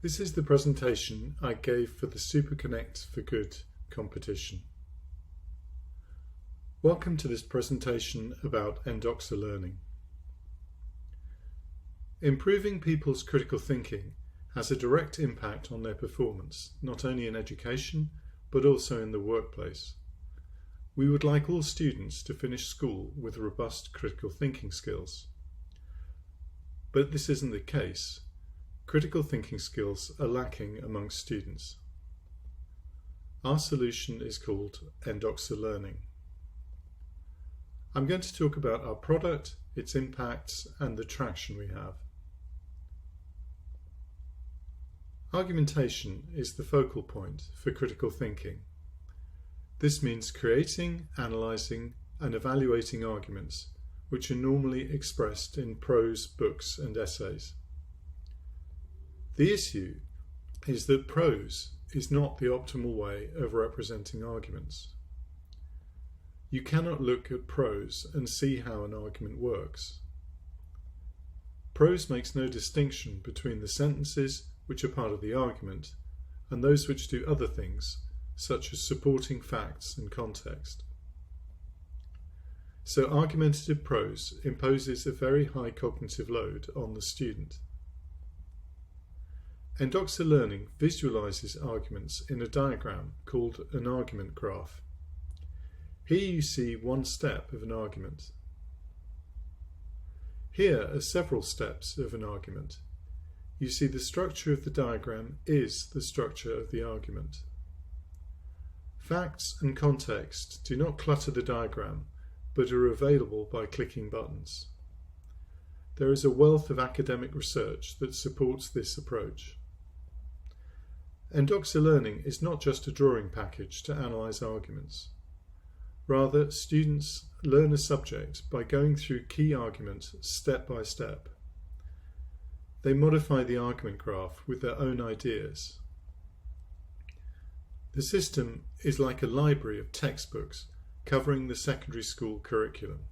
This is the presentation I gave for the Super Connect for Good competition. Welcome to this presentation about Endoxa learning. Improving people's critical thinking has a direct impact on their performance, not only in education, but also in the workplace. We would like all students to finish school with robust critical thinking skills. But this isn't the case. Critical thinking skills are lacking amongst students. Our solution is called Endoxa learning. I'm going to talk about our product, its impacts, and the traction we have. Argumentation is the focal point for critical thinking. This means creating, analysing, and evaluating arguments, which are normally expressed in prose, books, and essays. The issue is that prose is not the optimal way of representing arguments. You cannot look at prose and see how an argument works. Prose makes no distinction between the sentences which are part of the argument and those which do other things, such as supporting facts and context. So argumentative prose imposes a very high cognitive load on the student. Endoxa learning visualizes arguments in a diagram called an argument graph. Here you see one step of an argument. Here are several steps of an argument. You see the structure of the diagram is the structure of the argument. Facts and context do not clutter the diagram, but are available by clicking buttons. There is a wealth of academic research that supports this approach. Endoxa learning is not just a drawing package to analyse arguments. Rather, students learn a subject by going through key arguments step by step. They modify the argument graph with their own ideas. The system is like a library of textbooks covering the secondary school curriculum.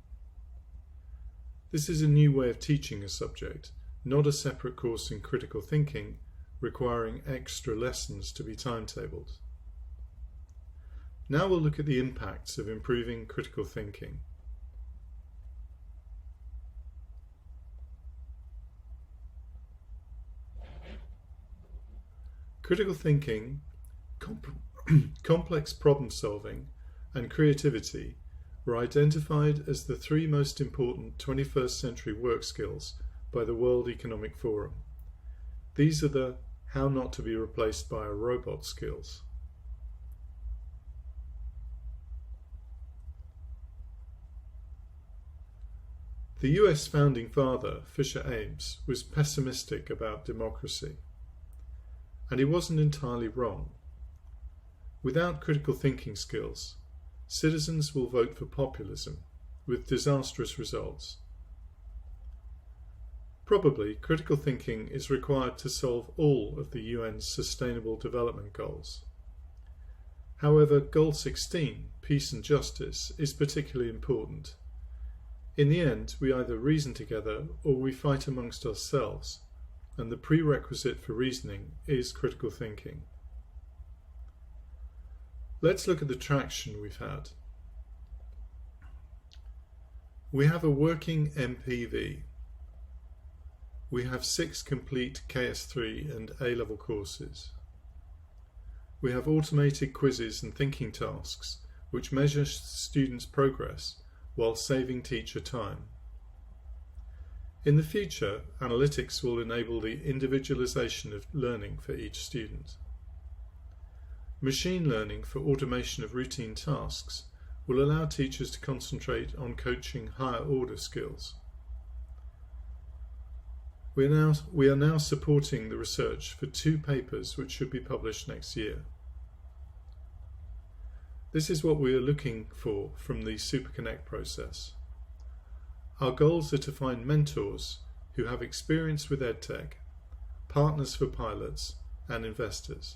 This is a new way of teaching a subject, not a separate course in critical thinking, requiring extra lessons to be timetabled. Now we'll look at the impacts of improving critical thinking. Critical thinking, complex problem solving, and creativity were identified as the three most important 21st century work skills by the World Economic Forum. These are the how not to be replaced by a robot skills. The US founding father, Fisher Ames, was pessimistic about democracy. And he wasn't entirely wrong. Without critical thinking skills, citizens will vote for populism, with disastrous results. Probably, critical thinking is required to solve all of the UN's Sustainable Development Goals. However, Goal 16, Peace and Justice, is particularly important. In the end, we either reason together or we fight amongst ourselves, and the prerequisite for reasoning is critical thinking. Let's look at the traction we've had. We have a working MPV. We have 6 complete KS3 and A-level courses. We have automated quizzes and thinking tasks which measure students' progress while saving teacher time. In the future, analytics will enable the individualization of learning for each student. Machine learning for automation of routine tasks will allow teachers to concentrate on coaching higher order skills. We are now supporting the research for 2 papers which should be published next year. This is what we are looking for from the Super Connect process. Our goals are to find mentors who have experience with EdTech, partners for pilots, and investors.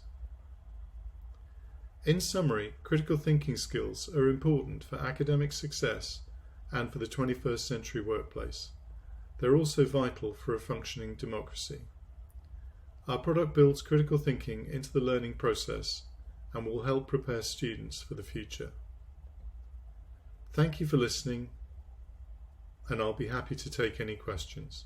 In summary, critical thinking skills are important for academic success and for the 21st century workplace. They're also vital for a functioning democracy. Our product builds critical thinking into the learning process and will help prepare students for the future. Thank you for listening, and I'll be happy to take any questions.